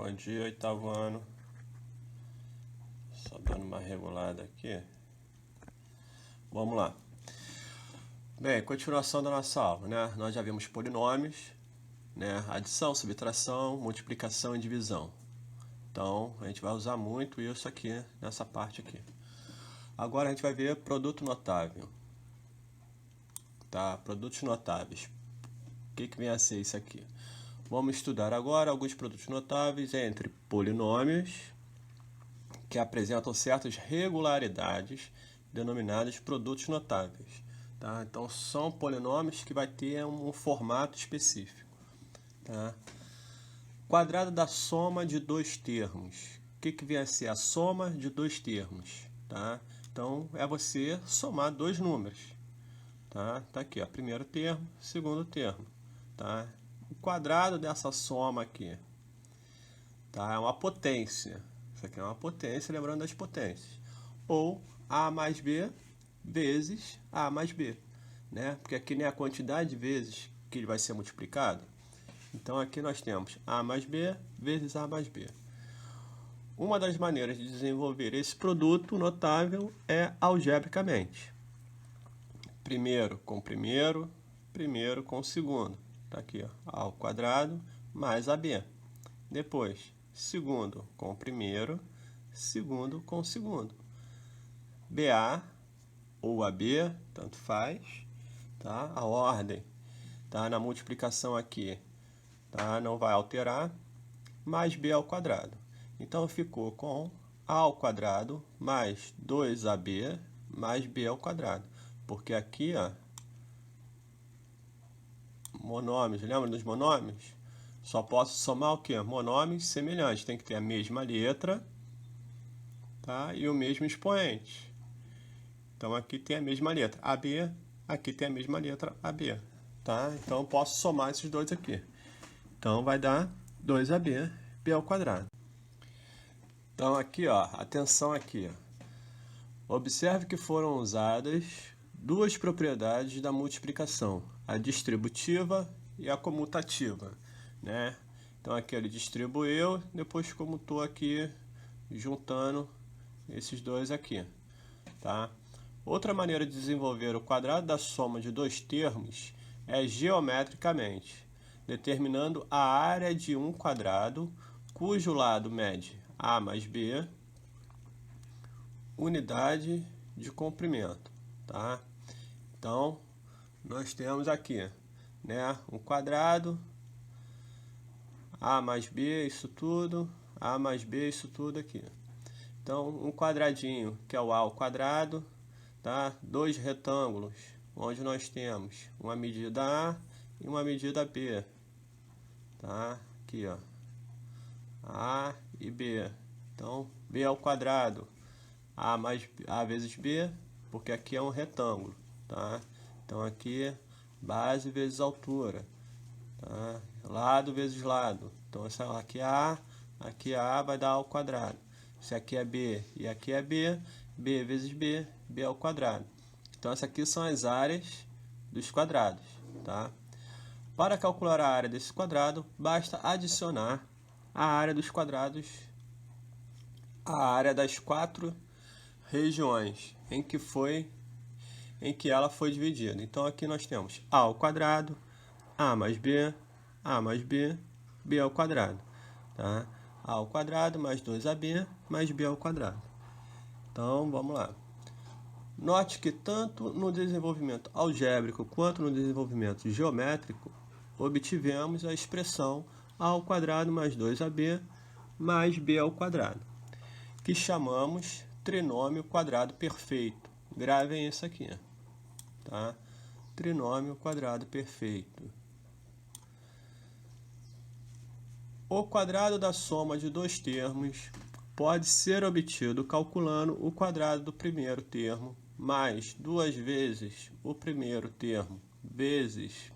Bom dia, oitavo ano. Só dando uma regulada aqui. Vamos lá. Bem, continuação da nossa aula, né? Nós já vimos polinômios, né? Adição, subtração, multiplicação e divisão. Então, a gente vai usar muito isso aqui, nessa parte aqui. Agora a gente vai ver produto notável. Tá? Produtos notáveis. O que vem a ser isso aqui? Vamos estudar agora alguns produtos notáveis entre polinômios, que apresentam certas regularidades, denominadas produtos notáveis. Tá? Então, são polinômios que vai ter um formato específico. Tá? Quadrado da soma de dois termos. O que vem a ser a soma de dois termos? Tá? Então, é você somar dois números. Tá aqui, ó, primeiro termo, segundo termo. Tá? O quadrado dessa soma aqui, tá? É uma potência. Isso aqui é uma potência, lembrando das potências. Ou A mais B vezes A mais B. Né? Porque aqui nem a quantidade de vezes que ele vai ser multiplicado. Então aqui nós temos A mais B vezes A mais B. Uma das maneiras de desenvolver esse produto notável é algebricamente. Primeiro com primeiro, primeiro com segundo. Tá aqui, ó, A ao quadrado mais AB. Depois, segundo com primeiro, segundo com segundo. BA ou AB, tanto faz, tá? A ordem, tá? Na multiplicação aqui, tá? Não vai alterar, mais B ao quadrado. Então, ficou com A ao quadrado mais 2AB mais B ao quadrado. Porque aqui, ó, monômios, lembra dos monômios? Só posso somar o quê? Monômios semelhantes. Tem que ter a mesma letra, tá? E o mesmo expoente. Então, aqui tem a mesma letra AB, aqui tem a mesma letra AB. Tá? Então, eu posso somar esses dois aqui. Então, vai dar 2AB, B ao quadrado. Então, aqui, ó, atenção aqui. Observe que foram usadas duas propriedades da multiplicação, a distributiva e a comutativa, né? Então aqui ele distribuiu, depois comutou aqui, juntando esses dois aqui, tá? Outra maneira de desenvolver o quadrado da soma de dois termos é geometricamente, determinando a área de um quadrado, cujo lado mede A mais B, unidade de comprimento, tá? Então, nós temos aqui, né, um quadrado, A mais B, isso tudo, A mais B, isso tudo aqui. Então, um quadradinho, que é o A ao quadrado, tá? Dois retângulos, onde nós temos uma medida A e uma medida B, tá? Aqui, ó, A e B. Então, B ao quadrado, A mais A vezes B, porque aqui é um retângulo, tá? Então aqui base vezes altura, tá? Lado vezes lado. Então essa aqui é A vai dar A ao quadrado. Se aqui é B e aqui é B, B vezes B, B ao quadrado. Então essas aqui são as áreas dos quadrados, tá? Para calcular a área desse quadrado, basta adicionar a área dos quadrados à área das quatro regiões em que ela foi dividida. Então aqui nós temos A ao quadrado, A mais B, B ao quadrado. Tá? A ao quadrado mais 2AB mais B ao quadrado. Então vamos lá. Note que tanto no desenvolvimento algébrico quanto no desenvolvimento geométrico, obtivemos a expressão A ao quadrado mais 2AB mais B ao quadrado, que chamamos trinômio quadrado perfeito. Gravem isso aqui, tá? Trinômio quadrado perfeito. O quadrado da soma de dois termos pode ser obtido calculando o quadrado do primeiro termo mais duas vezes o primeiro termo vezes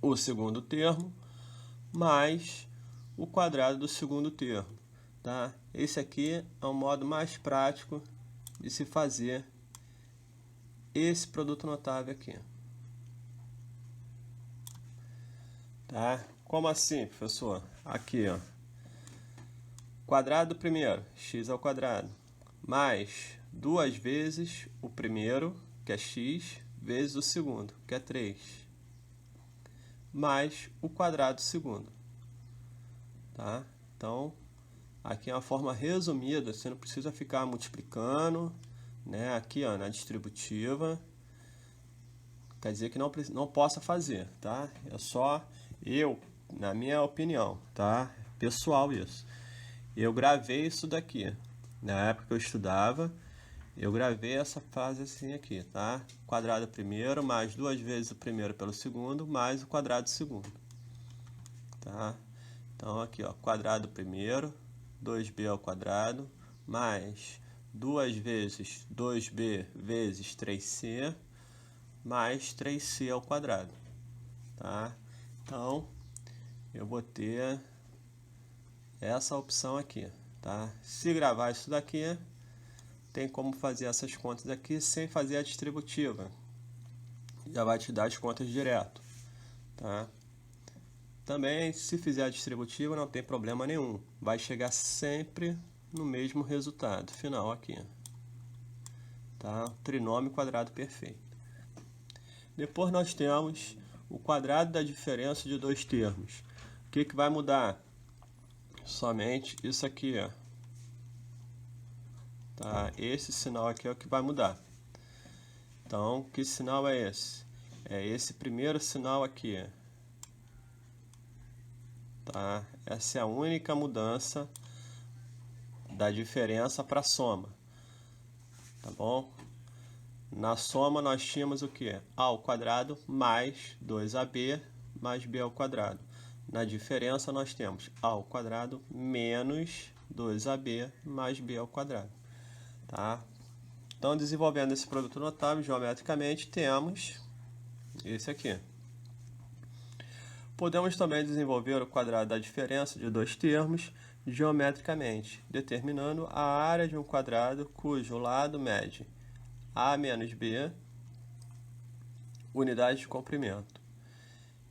o segundo termo mais o quadrado do segundo termo. Tá? Esse aqui é o modo mais prático de se fazer esse produto notável aqui. Tá? Como assim, professor? Aqui, ó. quadrado do primeiro, x ao quadrado, mais 2 vezes o primeiro, que é x, vezes o segundo, que é 3, mais o quadrado do segundo. Tá? Então, aqui é uma forma resumida, você não precisa ficar multiplicando, né? Aqui, ó, na distributiva, quer dizer que não possa fazer, tá? É só eu, na minha opinião, tá? Pessoal isso. Eu gravei isso daqui, na época que eu estudava, eu gravei essa frase assim aqui, tá? Quadrado primeiro, mais 2 vezes o primeiro pelo segundo, mais o quadrado do segundo, tá? Então, aqui, ó, quadrado primeiro, 2b ao quadrado, mais 2 vezes 2b vezes 3c, mais 3c ao quadrado, tá? Então, eu vou ter essa opção aqui, tá? Se gravar isso daqui, tem como fazer essas contas aqui sem fazer a distributiva. Já vai te dar as contas direto, tá? Também, se fizer a distributiva, não tem problema nenhum. Vai chegar sempre no mesmo resultado final aqui, tá? Trinômio quadrado perfeito. Depois nós temos o quadrado da diferença de dois termos. O que vai mudar? Somente isso aqui, ó. Tá? Esse sinal aqui é o que vai mudar. Então, que sinal é esse? É esse primeiro sinal aqui. Tá? Essa é a única mudança da diferença para a soma. Tá bom? Na soma nós tínhamos o que? A ao quadrado mais 2ab mais b ao quadrado. Na diferença nós temos a ao quadrado menos 2ab mais b ao quadrado. Tá? Então, desenvolvendo esse produto notável geometricamente, temos esse aqui. Podemos também desenvolver o quadrado da diferença de dois termos geometricamente, determinando a área de um quadrado cujo lado mede a menos b unidades de comprimento.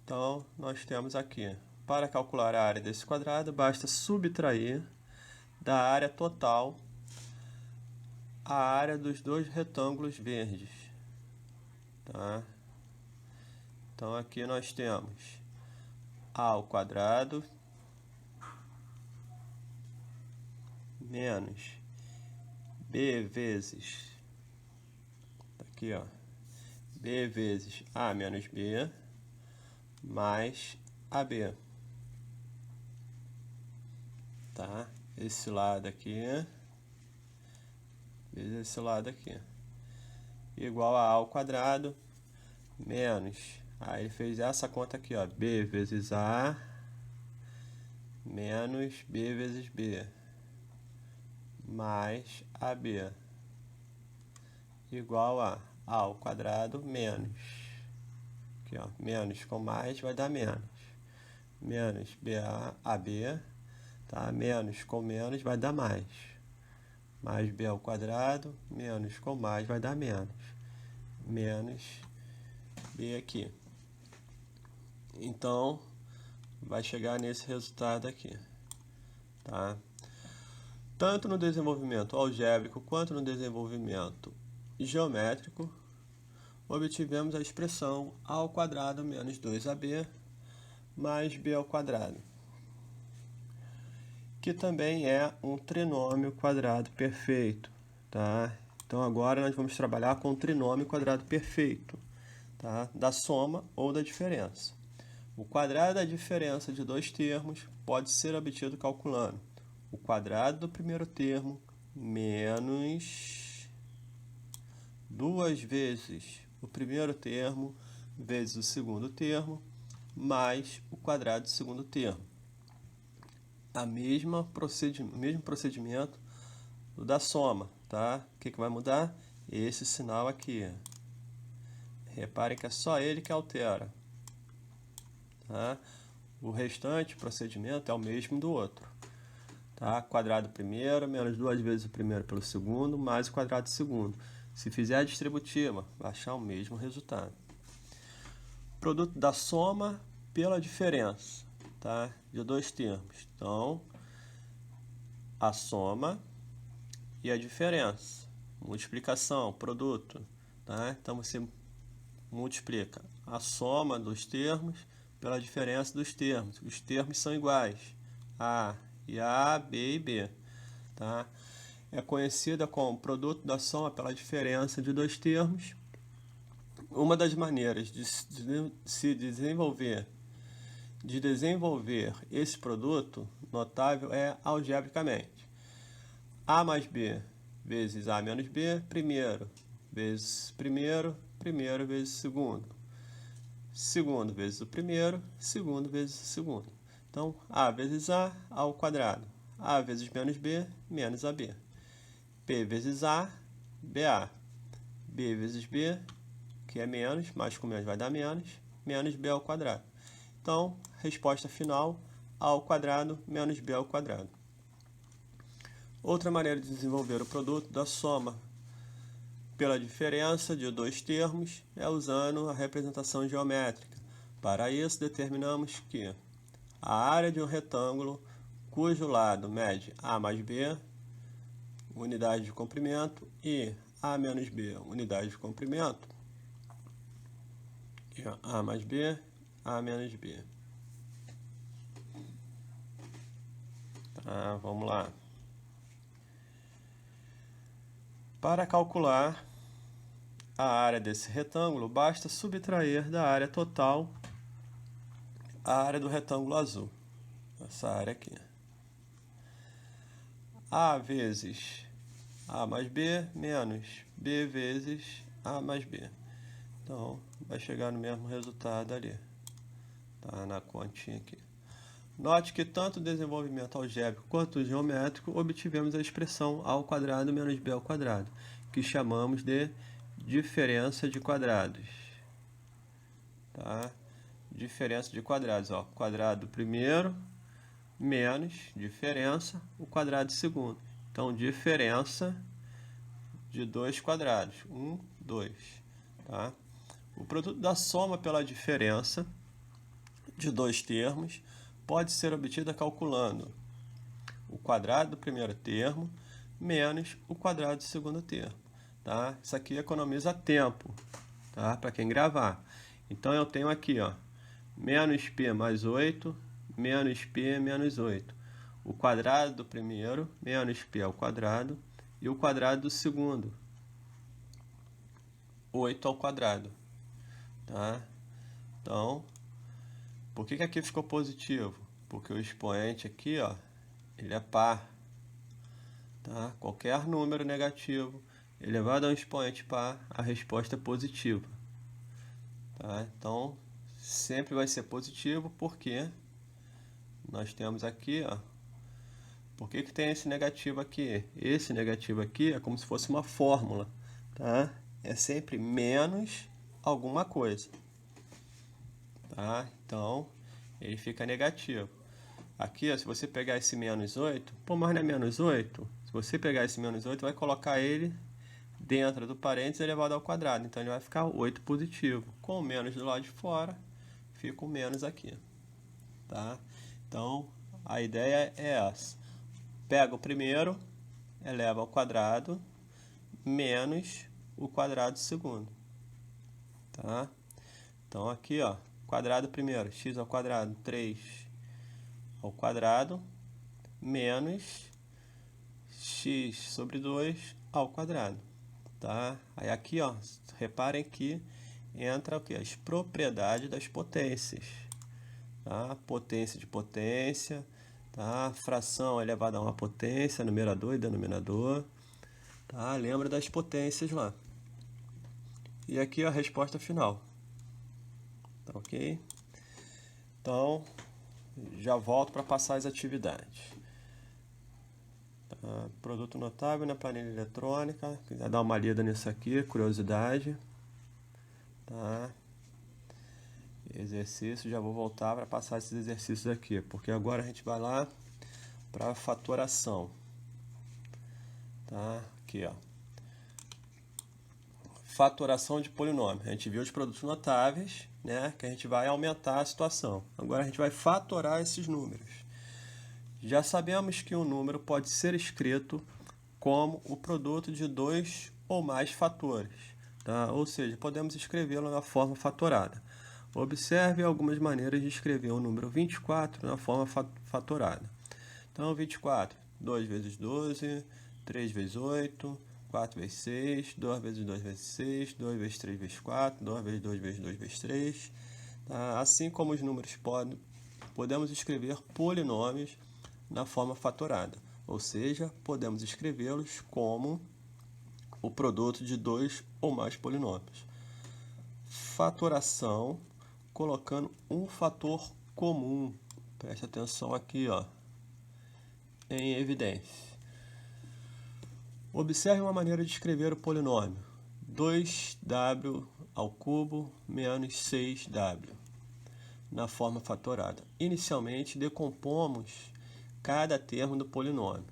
Então, nós temos aqui, para calcular a área desse quadrado, basta subtrair da área total a área dos dois retângulos verdes. Tá? Então, aqui nós temos a ao quadrado menos b vezes, aqui ó, b vezes a menos b mais ab. Tá? Esse lado aqui vezes esse lado aqui, igual a ao quadrado menos, aí ele fez essa conta aqui, ó, b vezes a menos b vezes b mais ab igual a ao quadrado menos, aqui ó, menos com mais vai dar menos, menos ab, tá? Menos com menos vai dar mais b ao quadrado, menos com mais vai dar menos b aqui. Então, vai chegar nesse resultado aqui, tá? Tanto no desenvolvimento algébrico quanto no desenvolvimento geométrico, obtivemos a expressão a ao quadrado menos 2ab mais b ao quadrado, que também é um trinômio quadrado perfeito, tá? Então agora nós vamos trabalhar com o trinômio quadrado perfeito, tá? Da soma ou da diferença. O quadrado da diferença de dois termos pode ser obtido calculando o quadrado do primeiro termo menos 2 vezes o primeiro termo vezes o segundo termo mais o quadrado do segundo termo. Mesmo procedimento da soma, tá? O que vai mudar? Esse sinal aqui. Reparem que é só ele que altera, tá? O restante procedimento é o mesmo do outro, tá? Quadrado primeiro menos 2 vezes o primeiro pelo segundo mais o quadrado do segundo. Se fizer a distributiva, vai achar o mesmo resultado. Produto da soma pela diferença, tá? De dois termos. Então, a soma e a diferença. Multiplicação, produto. Tá? Então, você multiplica a soma dos termos pela diferença dos termos. Os termos são iguais. A e A, B e B. Tá? É conhecida como produto da soma pela diferença de dois termos. Uma das maneiras de desenvolver esse produto notável é algebricamente. A mais B vezes A menos B, primeiro vezes primeiro, primeiro vezes segundo. Segundo vezes o primeiro, segundo vezes o segundo. Então, A vezes A ao quadrado. A vezes menos B, menos AB. P vezes A, BA. B vezes B, que é menos, mais com menos vai dar menos, menos B ao quadrado. Então, resposta final, A ao quadrado menos B ao quadrado. Outra maneira de desenvolver o produto da soma pela diferença de dois termos é usando a representação geométrica. Para isso, determinamos que a área de um retângulo cujo lado mede A mais B, unidade de comprimento, e A menos B, unidade de comprimento, e A mais B, A menos B. Tá, vamos lá. Para calcular a área desse retângulo, basta subtrair da área total a área do retângulo azul. Essa área aqui. A vezes A mais B menos B vezes A mais B. Então, vai chegar no mesmo resultado ali. Tá na continha aqui. Note que tanto o desenvolvimento algébrico quanto o geométrico obtivemos a expressão A ao quadrado menos B ao quadrado, que chamamos de diferença de quadrados. Tá? Diferença de quadrados. Ó. Quadrado primeiro menos diferença, o quadrado segundo. Então, diferença de dois quadrados. 1, 2. Tá? O produto da soma pela diferença de dois termos pode ser obtida calculando o quadrado do primeiro termo menos o quadrado do segundo termo. Tá? Isso aqui economiza tempo, tá? Para quem gravar. Então, eu tenho aqui, ó, menos P mais 8, menos P menos 8. O quadrado do primeiro, menos P ao quadrado, e o quadrado do segundo, 8 ao quadrado. Tá? Então, por que aqui ficou positivo? Porque o expoente aqui, ó, ele é par. Tá? Qualquer número negativo elevado a um expoente par, a resposta é positiva. Tá? Então, sempre vai ser positivo, porque nós temos aqui, ó, por que tem esse negativo aqui? Esse negativo aqui é como se fosse uma fórmula. Tá? É sempre menos alguma coisa. Tá? Então, ele fica negativo. Aqui, ó, se você pegar esse menos 8, pô, mas não é menos 8? Se você pegar esse menos 8, vai colocar ele dentro do parênteses elevado ao quadrado. Então, ele vai ficar 8 positivo. Com o menos do lado de fora, fica o menos aqui. Tá? Então, a ideia é essa. Pega o primeiro, eleva ao quadrado, menos o quadrado segundo. Tá? Então, aqui, ó, quadrado primeiro, x ao quadrado, 3 ao quadrado, menos x sobre 2 ao quadrado. Tá? Aí aqui, ó, reparem que entra o que? As propriedades das potências. Tá? Potência de potência, tá? Fração elevada a uma potência, numerador e denominador. Tá? Lembra das potências lá. E aqui a resposta final. Tá ok? Então, já volto para passar as atividades. Tá? Produto notável na planilha eletrônica. Quiser dar uma lida nisso aqui, curiosidade. Tá? Exercício, já vou voltar para passar esses exercícios aqui, porque agora a gente vai lá para fatoração. Tá? Aqui, ó. Fatoração de polinômio. A gente viu os produtos notáveis, né, que a gente vai aumentar a situação. Agora a gente vai fatorar esses números. Já sabemos que um número pode ser escrito como o produto de dois ou mais fatores, tá? Ou seja, podemos escrevê-lo na forma fatorada. Observe algumas maneiras de escrever o número 24 na forma fatorada. Então, 24, 2 vezes 12, 3 vezes 8, 4 vezes 6, 2 vezes 2 vezes 6, 2 vezes 3 vezes 4, 2 vezes 2 vezes 2 vezes 3. Tá? Assim como os números podemos escrever polinômios na forma fatorada, ou seja, podemos escrevê-los como o produto de dois ou mais polinômios. Fatoração, colocando um fator comum, preste atenção aqui, ó, em evidência. Observe uma maneira de escrever o polinômio: 2w ao cubo menos 6w, na forma fatorada. Inicialmente, decompomos cada termo do polinômio.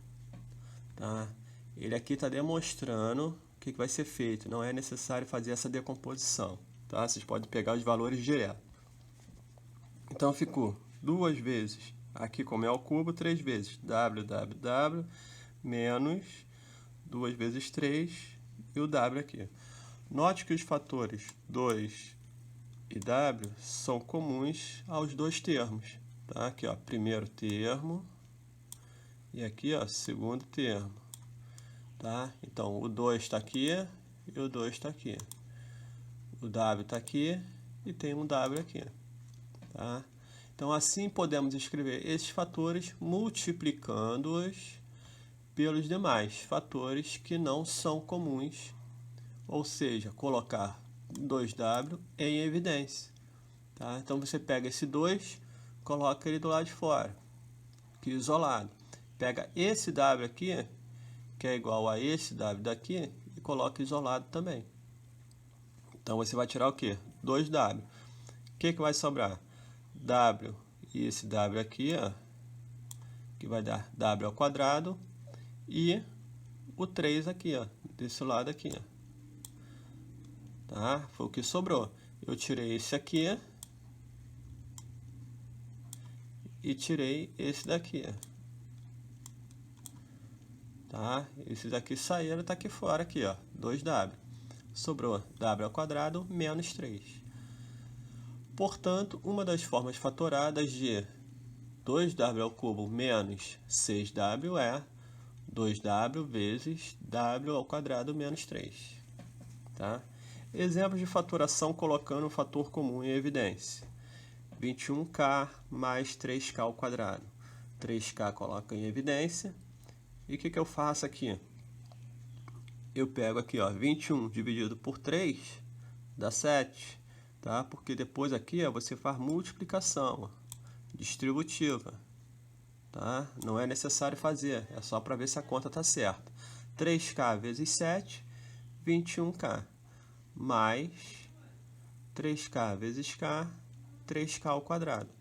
Tá? Ele aqui está demonstrando o que vai ser feito. Não é necessário fazer essa decomposição. Tá? Vocês podem pegar os valores direto. Então, ficou 2 vezes, aqui como é ao cubo, 3 vezes w menos 2 vezes 3 e o w aqui. Note que os fatores 2 e w são comuns aos dois termos. Tá? Aqui, ó, primeiro termo. E aqui, ó, segundo termo, tá? Então, o 2 está aqui e o 2 está aqui. O w está aqui e tem um w aqui, tá? Então, assim podemos escrever esses fatores multiplicando-os pelos demais fatores que não são comuns, ou seja, colocar 2w em evidência, tá? Então, você pega esse 2, coloca ele do lado de fora, aqui isolado. Pega esse w aqui, que é igual a esse w daqui, e coloca isolado também. Então, você vai tirar o quê? 2w. O que vai sobrar? W e esse w aqui, ó, que vai dar w ao quadrado, e o 3 aqui, ó, desse lado aqui, ó. Tá? Foi o que sobrou. Eu tirei esse aqui e tirei esse daqui, ó. Tá? Esses aqui saíram, tá aqui fora, aqui, ó, 2w. Sobrou w ao quadrado menos 3. Portanto, uma das formas fatoradas de 2w ao cubo menos 6w é 2w vezes w ao quadrado menos 3. Tá? Exemplos de fatoração colocando o fator comum em evidência. 21k mais 3k ao quadrado. 3k coloca em evidência. E o que eu faço aqui? Eu pego aqui, ó, 21 dividido por 3 dá 7, tá? Porque depois aqui, ó, você faz multiplicação, ó, distributiva, tá? Não é necessário fazer, é só para ver se a conta está certa. 3k vezes 7, 21k, mais 3k vezes k, 3k ao quadrado,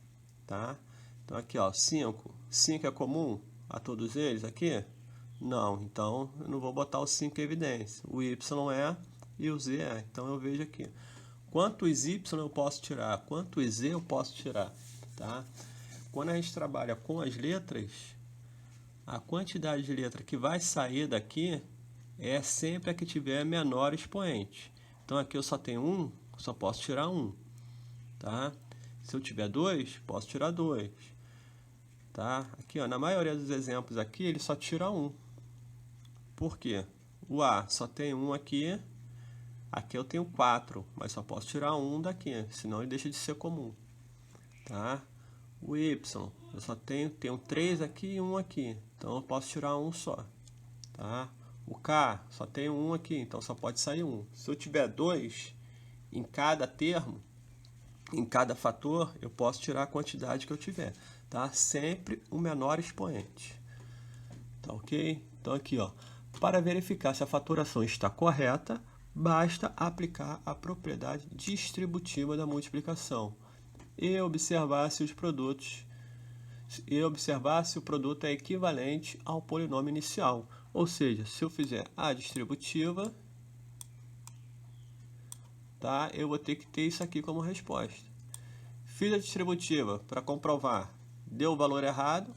tá? Então aqui, ó, 5 é comum a todos eles aqui? Não, então eu não vou botar o 5 em evidência. O y é e o z é. Então eu vejo aqui. Quantos y eu posso tirar? Quantos z eu posso tirar? Tá? Quando a gente trabalha com as letras, a quantidade de letra que vai sair daqui é sempre a que tiver menor expoente. Então aqui eu só tenho 1, só posso tirar 1. Tá? Se eu tiver 2, posso tirar 2. Tá? Aqui, ó, na maioria dos exemplos aqui, ele só tira 1. Por quê? O A só tem 1 aqui, aqui eu tenho 4, mas só posso tirar 1 daqui, senão ele deixa de ser comum. Tá? O Y, eu só tenho 3 aqui e 1 aqui, então eu posso tirar 1 só. Tá? O K, só tenho 1 aqui, então só pode sair 1. Se eu tiver 2 em cada termo, em cada fator, eu posso tirar a quantidade que eu tiver. Tá? Sempre o menor expoente. Tá ok? Então aqui, ó, para verificar se a fatoração está correta, basta aplicar a propriedade distributiva da multiplicação e observar se o produto é equivalente ao polinômio inicial. Ou seja, se eu fizer a distributiva, tá, eu vou ter que ter isso aqui como resposta. Fiz a distributiva para comprovar, deu o valor errado,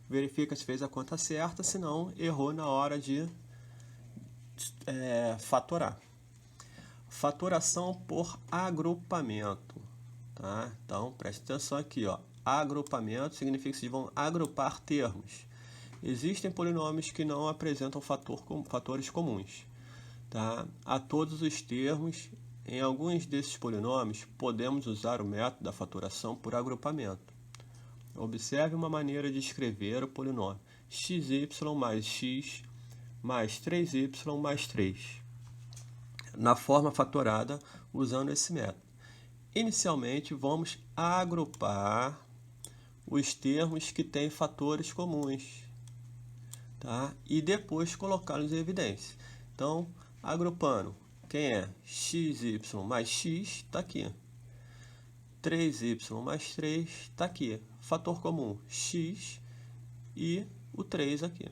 verifica se fez a conta certa, senão errou na hora de fatorar. Fatoração por agrupamento, tá? Então, preste atenção aqui, ó. Agrupamento significa que vocês vão agrupar termos. Existem polinômios que não apresentam fatores comuns, tá? A todos os termos, em alguns desses polinômios, podemos usar o método da fatoração por agrupamento. Observe uma maneira de escrever o polinômio xy mais x mais 3y mais 3, na forma fatorada usando esse método. Inicialmente, vamos agrupar os termos que têm fatores comuns, tá? E depois colocá-los em evidência. Então, agrupando, quem é xy mais x está aqui. 3y mais 3 está aqui. Fator comum, x e o 3 aqui.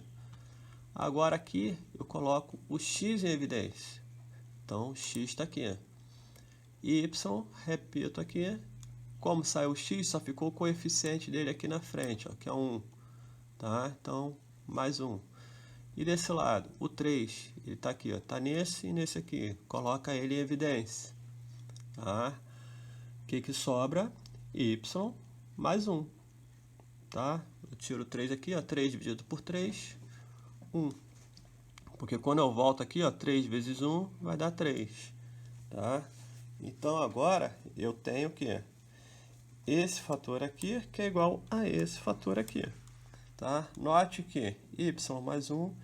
Agora aqui eu coloco o x em evidência. Então, x está aqui. Y, repito aqui. Como saiu o x, só ficou o coeficiente dele aqui na frente, ó, que é 1. Tá? Então, mais 1. E desse lado, o 3, ele está aqui, está nesse e nesse aqui. Coloca ele em evidência. Tá? O que sobra? Y mais 1. Tá? Eu tiro o 3 aqui, ó, 3 dividido por 3, 1. Porque quando eu volto aqui, ó, 3 vezes 1 vai dar 3. Tá? Então, agora, eu tenho o quê? Esse fator aqui, que é igual a esse fator aqui. Tá? Note que y mais 1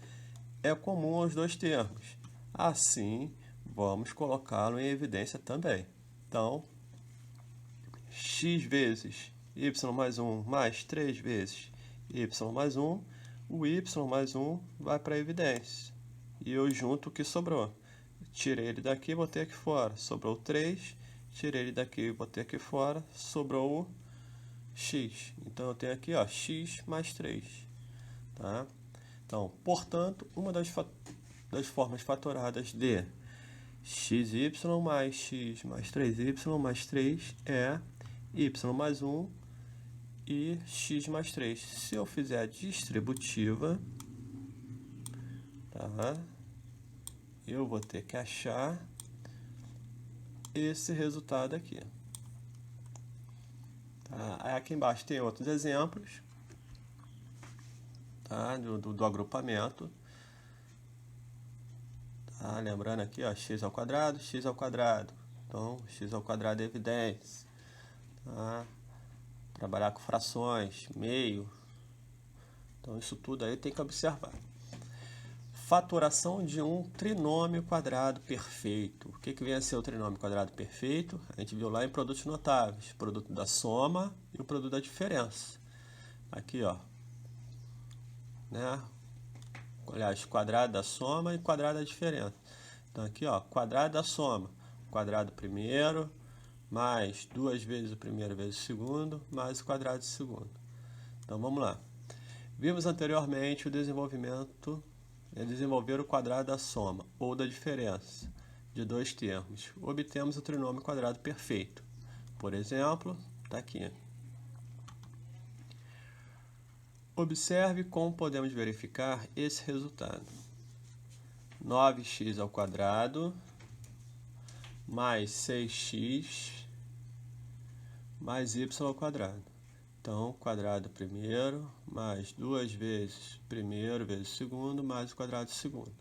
é comum aos dois termos. Assim, vamos colocá-lo em evidência também. Então, x vezes y mais 1 mais 3 vezes y mais 1, o y mais 1 vai para a evidência. E eu junto o que sobrou. Tirei ele daqui, botei aqui fora. Sobrou 3. Tirei ele daqui, botei aqui fora. Sobrou o x. Então, eu tenho aqui, ó, x mais 3. Tá? Então, portanto, uma das formas fatoradas de xy mais x mais 3y mais 3 é y mais 1 e x mais 3. Se eu fizer a distributiva, tá? Eu vou ter que achar esse resultado aqui. Tá? Aí aqui embaixo tem outros exemplos, tá? do agrupamento. Tá? Lembrando aqui, ó, x ao quadrado, x ao quadrado. Então, x ao quadrado é evidência. Tá? Trabalhar com frações, meio. Então, isso tudo aí tem que observar. Fatoração de um trinômio quadrado perfeito. O que vem a ser o trinômio quadrado perfeito? A gente viu lá em produtos notáveis. Produto da soma e o produto da diferença. Aqui, ó. Né? Aliás, quadrado da soma e quadrado da diferença. Então, aqui, ó, quadrado da soma. Quadrado primeiro, mais 2 vezes o primeiro vezes o segundo, mais o quadrado do segundo. Então, vamos lá. Vimos anteriormente o desenvolver o quadrado da soma, ou da diferença, de dois termos. Obtemos o trinômio quadrado perfeito. Por exemplo, está aqui. Observe como podemos verificar esse resultado. 9x ao quadrado mais 6x mais y ao quadrado. Então, quadrado primeiro, mais 2 vezes primeiro vezes segundo, mais o quadrado segundo.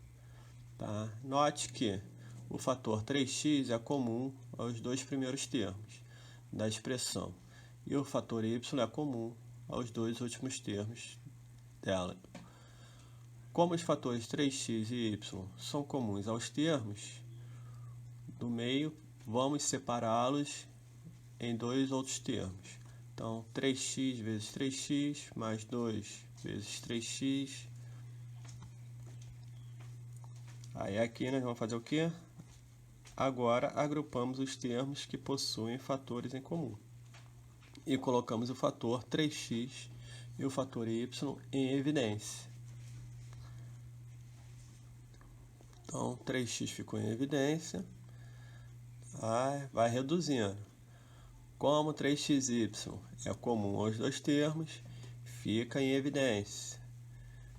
Tá? Note que o fator 3x é comum aos dois primeiros termos da expressão. E o fator y é comum aos dois últimos termos dela. Como os fatores 3x e y são comuns aos termos do meio, vamos separá-los em dois outros termos. Então, 3x vezes 3x mais 2 vezes 3x. Aí aqui nós vamos fazer o quê? Agora agrupamos os termos que possuem fatores em comum. E colocamos o fator 3x e o fator y em evidência. Então, 3x ficou em evidência. Vai reduzindo. Como 3xy é comum aos dois termos, fica em evidência.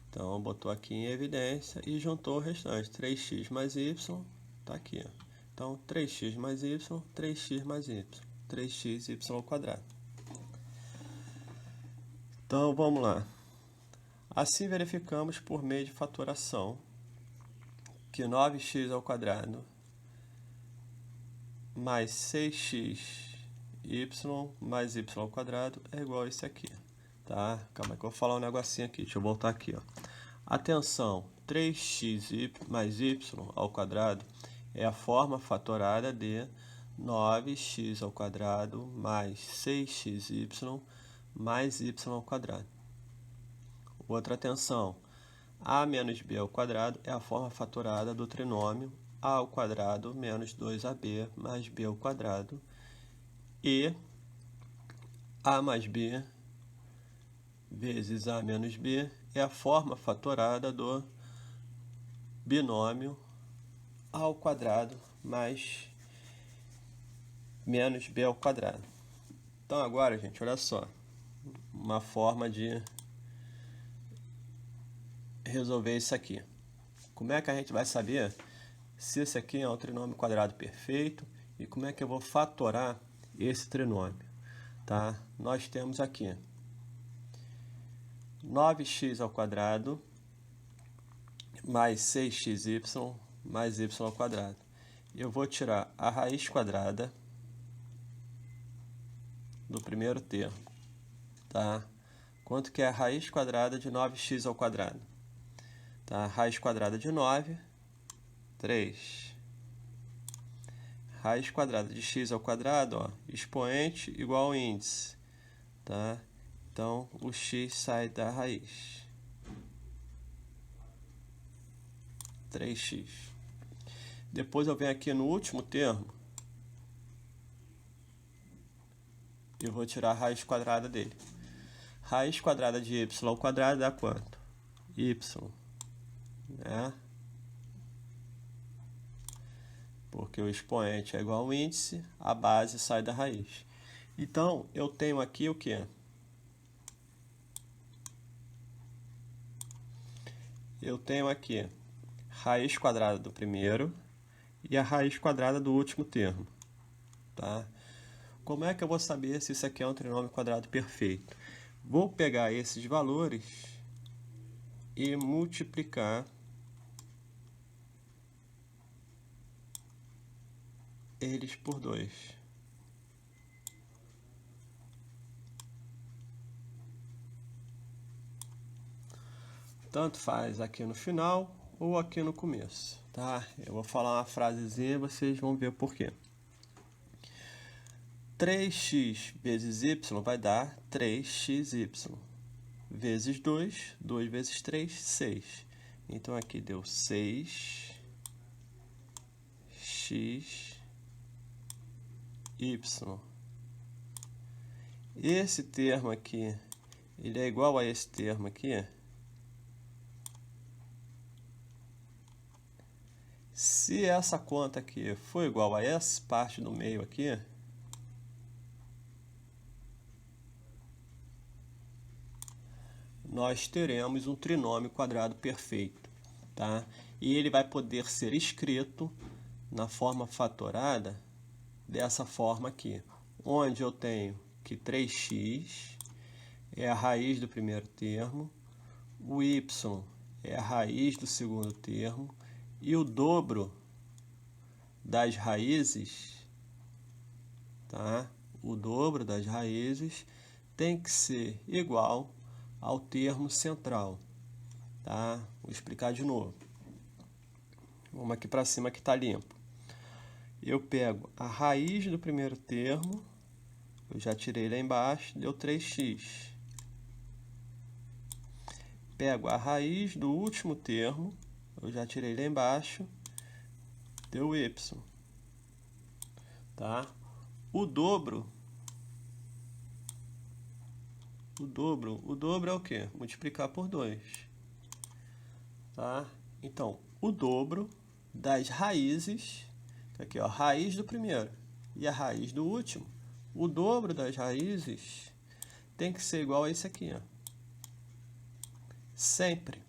Então, botou aqui em evidência e juntou o restante. 3x mais y, está aqui. Ó. Então, 3x mais y, 3x mais y. 3x y ao quadrado. Então, vamos lá. Assim, verificamos por meio de fatoração que 9x ao quadrado mais 6x y mais y ao quadrado é igual a isso aqui. Tá? Calma aí que eu vou falar um negocinho aqui. Deixa eu voltar aqui. Ó. Atenção, 3x mais y ao quadrado é a forma fatorada de 9x ao quadrado mais 6xy mais y ao quadrado. Outra atenção, a menos b ao quadrado é a forma fatorada do trinômio a ao quadrado menos 2ab mais b ao quadrado e a mais b vezes a menos b é a forma fatorada do binômio a ao quadrado mais menos b ao quadrado. Então agora, gente, olha só, uma forma de resolver isso aqui. Como é que a gente vai saber se esse aqui é um trinômio quadrado perfeito e como é que eu vou fatorar esse trinômio? Tá? Nós temos aqui 9x ao quadrado mais 6xy mais y ao quadrado. Eu vou tirar a raiz quadrada do primeiro termo. Tá? Quanto que é a raiz quadrada de 9x ao quadrado? Tá? Raiz quadrada de 9, 3. Raiz quadrada de x ao quadrado, ó, expoente igual ao índice. Tá? Então, o x sai da raiz. 3x. Depois eu venho aqui no último termo e vou tirar a raiz quadrada dele. Raiz quadrada de y ao quadrado dá quanto? Y. Né? Porque o expoente é igual ao índice, a base sai da raiz. Então, eu tenho aqui o quê? Eu tenho aqui raiz quadrada do primeiro e a raiz quadrada do último termo. Tá? Como é que eu vou saber se isso aqui é um trinômio quadrado perfeito? Vou pegar esses valores e multiplicar eles por 2. Tanto faz aqui no final ou aqui no começo, tá? Eu vou falar uma frasezinha e vocês vão ver o porquê. 3x vezes y vai dar 3xy. Vezes 2, 2 vezes 3, 6. Então, aqui deu 6x y. Esse termo aqui, ele é igual a esse termo aqui. Se essa conta aqui for igual a essa parte do meio aqui, nós teremos um trinômio quadrado perfeito, tá? E ele vai poder ser escrito na forma fatorada dessa forma aqui, onde eu tenho que 3x é a raiz do primeiro termo, o y é a raiz do segundo termo, e o dobro das raízes, tá? O dobro das raízes tem que ser igual ao termo central, tá? Vou explicar de novo. Vamos aqui para cima que está limpo. Eu pego a raiz do primeiro termo, eu já tirei lá embaixo, deu 3x. Pego a raiz do último termo, eu já tirei lá embaixo, deu y. Tá? O dobro é o quê? Multiplicar por 2. Tá? Então, o dobro das raízes, aqui ó, raiz do primeiro e a raiz do último, o dobro das raízes tem que ser igual a esse aqui, ó. Sempre.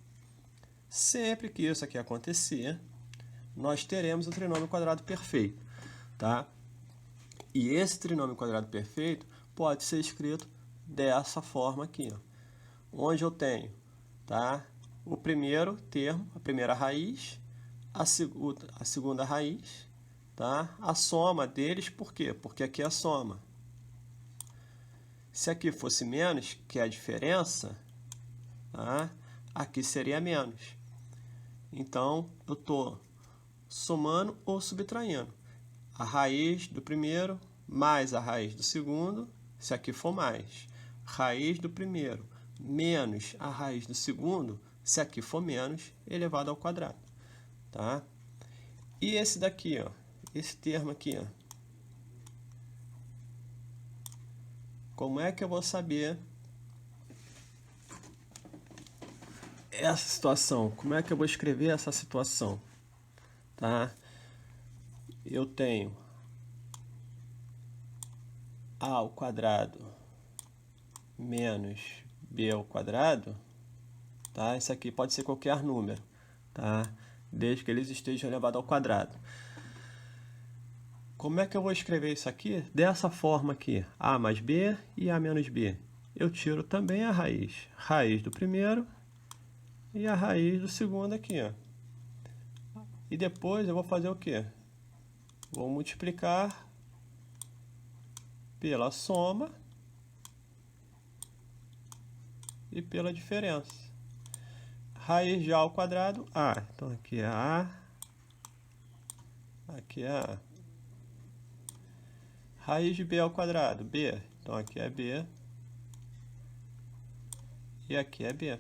Sempre que isso aqui acontecer, nós teremos o trinômio quadrado perfeito, tá? E esse trinômio quadrado perfeito pode ser escrito dessa forma aqui, ó, onde eu tenho, tá, o primeiro termo, a primeira raiz, a segunda raiz, tá, a soma deles, por quê? Porque aqui é a soma. Se aqui fosse menos, que é a diferença, tá, aqui seria menos. Então, eu estou somando ou subtraindo a raiz do primeiro mais a raiz do segundo, se aqui for mais. Raiz do primeiro menos a raiz do segundo, se aqui for menos, elevado ao quadrado. Tá? E esse daqui, ó, esse termo aqui, ó, como é que eu vou saber essa situação? Como é que eu vou escrever essa situação? Tá? Eu tenho a ao quadrado menos b ao quadrado, tá? Isso aqui pode ser qualquer número, tá? Desde que eles estejam elevados ao quadrado. Como é que eu vou escrever isso aqui? Dessa forma aqui, a mais b e a menos b. Eu tiro também a raiz. Raiz do primeiro e a raiz do segundo aqui, ó. E depois eu vou fazer o quê? Vou multiplicar pela soma e pela diferença. Raiz de a ao quadrado, a. Então aqui é a, aqui é a. Raiz de b ao quadrado, b. Então aqui é b e aqui é b.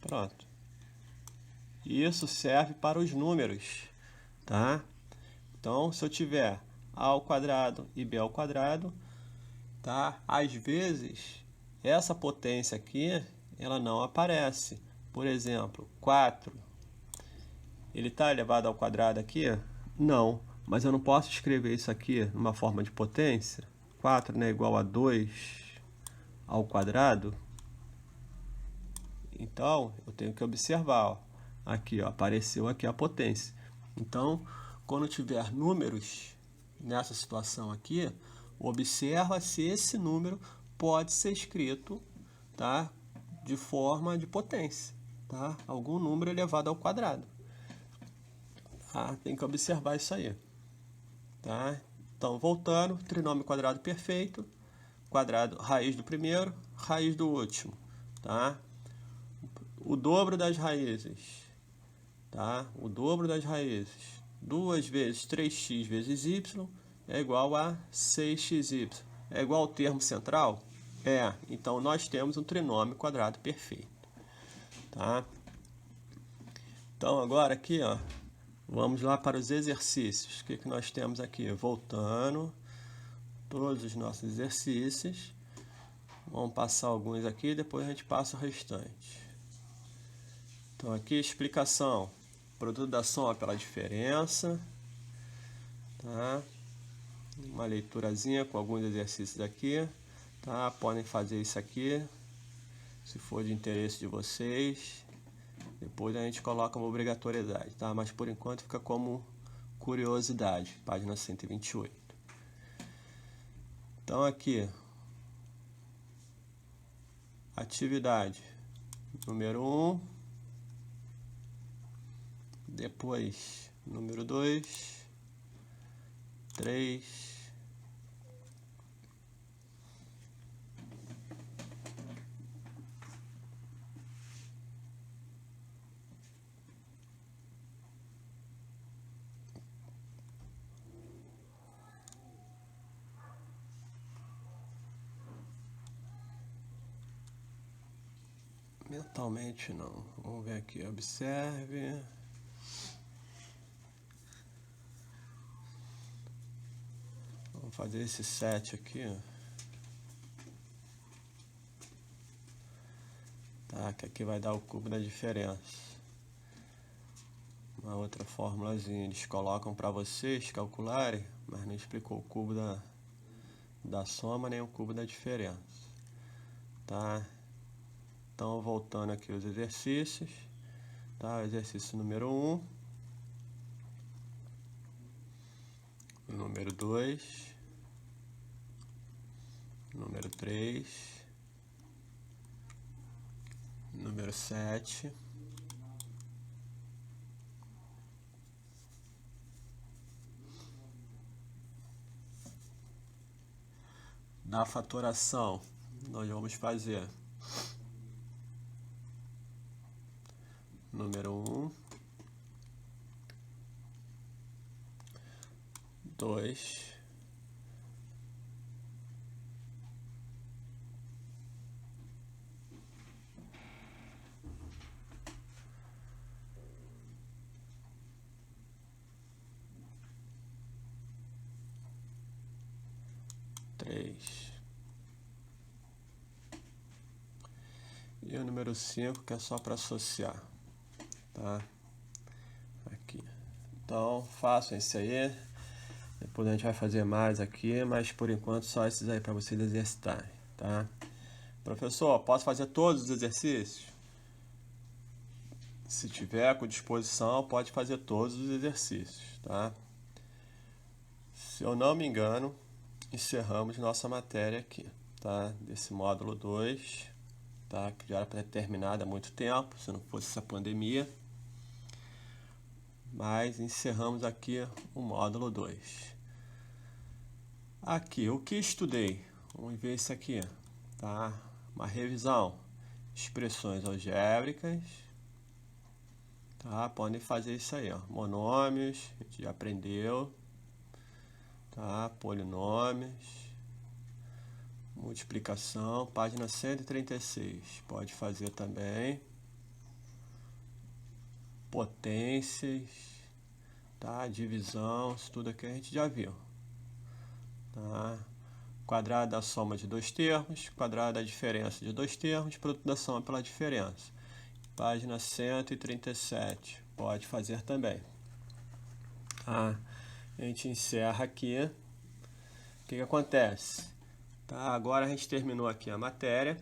Pronto. Isso serve para os números, tá? Então, se eu tiver a ao quadrado e b ao quadrado, tá? Às vezes, essa potência aqui, ela não aparece. Por exemplo, 4, ele está elevado ao quadrado aqui? Não, mas eu não posso escrever isso aqui numa forma de potência. 4 não é igual a 2 ao quadrado? Então, eu tenho que observar, ó. Aqui, ó, apareceu aqui a potência. Então, quando tiver números nessa situação aqui, observa se esse número pode ser escrito, tá, de forma de potência, tá? Algum número elevado ao quadrado. Tá? Tem que observar isso aí. Tá? Então, voltando, trinômio quadrado perfeito, quadrado, raiz do primeiro, raiz do último. Tá? O dobro das raízes. Tá? O dobro das raízes. 2 vezes 3x vezes y é igual a 6xy. É igual ao termo central? É. Então, nós temos um trinômio quadrado perfeito. Tá? Então, agora aqui, ó, vamos lá para os exercícios. O que nós temos aqui? Voltando, todos os nossos exercícios. Vamos passar alguns aqui, depois a gente passa o restante. Então, aqui, explicação. Produto da soma pela diferença. Tá? Uma leiturazinha com alguns exercícios aqui. Tá? Podem fazer isso aqui, se for de interesse de vocês. Depois a gente coloca uma obrigatoriedade, tá? Mas por enquanto fica como curiosidade, página 128. Então aqui, atividade número 1, depois número 2, 3, mentalmente não. Vamos ver aqui, observe. Vamos fazer esse 7 aqui, ó. Tá, que aqui vai dar o cubo da diferença. Uma outra formulazinha, eles colocam para vocês calcularem, mas não explicou o cubo da soma nem o cubo da diferença. Tá? Então, voltando aqui os exercícios, tá? Exercício número 1, número 2, número 3, número 7, na fatoração, nós vamos fazer número 1, 2, 3 e o número 5, que é só para associar, tá? Aqui. Então, façam esse aí. Depois a gente vai fazer mais aqui, mas por enquanto só esses aí para vocês exercitarem, tá? Professor, posso fazer todos os exercícios? Se tiver com disposição, pode fazer todos os exercícios, tá? Se eu não me engano, encerramos nossa matéria aqui, tá? Desse módulo 2, tá? Que já era para ter terminado há muito tempo, se não fosse essa pandemia. Mas encerramos aqui o módulo 2. Aqui, o que estudei? Vamos ver isso aqui, tá? Uma revisão. Expressões algébricas, tá? Podem fazer isso aí, ó. Monômios, a gente já aprendeu, tá? Polinômios, multiplicação, página 136, pode fazer também. Potências, tá? Divisão, isso tudo aqui a gente já viu, tá? Quadrado da soma de dois termos, quadrado da diferença de dois termos, produto da soma pela diferença. Página 137, pode fazer também. Tá? A gente encerra aqui. O que acontece? Tá? Agora a gente terminou aqui a matéria.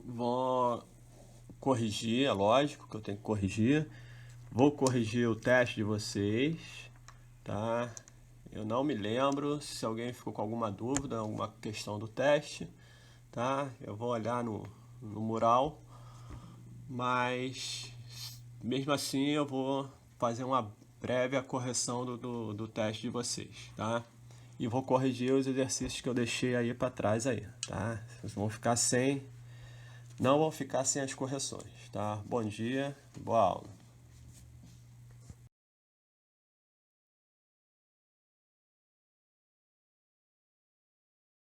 Vou corrigir, é lógico que eu tenho que corrigir. Vou corrigir o teste de vocês, tá? Eu não me lembro se alguém ficou com alguma dúvida, alguma questão do teste, tá? Eu vou olhar no mural, mas mesmo assim eu vou fazer uma breve correção do teste de vocês, tá? E vou corrigir os exercícios que eu deixei aí para trás aí, tá? Vocês vão ficar sem, não vão ficar sem as correções, tá? Bom dia, boa aula.